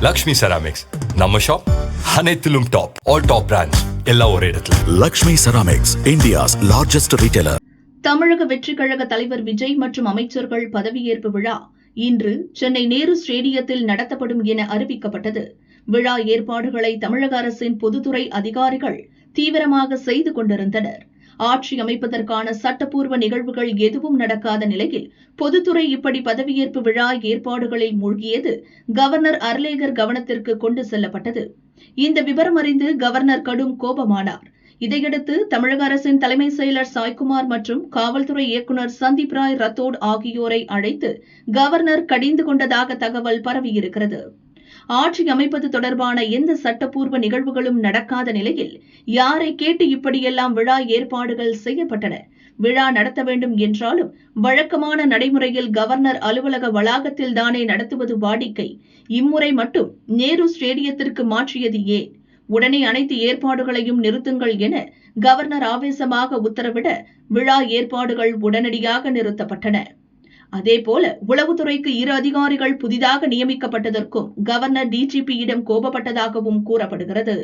Lakshmi ceramics நம்ம shop அனைத்திலும் top. All top brands எல்லாம் ஒரே இடத்துல. Lakshmi ceramics, India's largest retailer. தமிழக வெற்றிக் கழக தலைவர் விஜய் மற்றும் அமைச்சர்கள் பதவியேற்பு விழா இன்று சென்னை நேரு ஸ்டேடியத்தில் நடத்தப்படும் என அறிவிக்கப்பட்டது. விழா ஏற்பாடுகளை தமிழக அரசின் பொதுத்துறை அதிகாரிகள் தீவிரமாக செய்து கொண்டிருந்தனர். ஆட்சி அமைப்பதற்கான சட்டப்பூர்வ நிகழ்வுகள் எதுவும் நடக்காத நிலையில் பொதுத்துறை இப்படி பதவியேற்பு விழா ஏற்பாடுகளில் மூழ்கியது கவர்னர் அர்லேகர் கவனத்திற்கு கொண்டு செல்லப்பட்டது. இந்த விவரம் அறிந்து கவர்னர் கடும் கோபமானார். இதையடுத்து தமிழக அரசின் தலைமை செயலர் சாய்குமார் மற்றும் காவல்துறை இயக்குநர் சந்தீப் ராய் ரத்தோட் ஆகியோரை அழைத்து கவர்னர் கடிந்து கொண்டதாக தகவல் பரவியிருக்கிறது. ஆட்சி அமைப்பது தொடர்பான எந்த சட்டப்பூர்வ நிகழ்வுகளும் நடக்காத நிலையில் யாரை கேட்டு இப்படியெல்லாம் விழா ஏற்பாடுகள் செய்யப்பட்டன? விழா நடத்த வேண்டும் என்றாலும் வழக்கமான நடைமுறையில் கவர்னர் அலுவலக வளாகத்தில் தானே நடத்துவது வாடிக்கை. இம்முறை மட்டும் நேரு ஸ்டேடியத்திற்கு மாற்றியது ஏன்? உடனே அனைத்து ஏற்பாடுகளையும் நிறுத்துங்கள் என கவர்னர் ஆவேசமாக உத்தரவிட விழா ஏற்பாடுகள் உடனடியாக நிறுத்தப்பட்டன. அதேபோல உளவுத்துறைக்கு 2 அதிகாரிகள் புதிதாக நியமிக்கப்பட்டதற்கும் கவர்னர் டிஜிபியிடம் கோபப்பட்டதாகவும் கூறப்படுகிறது.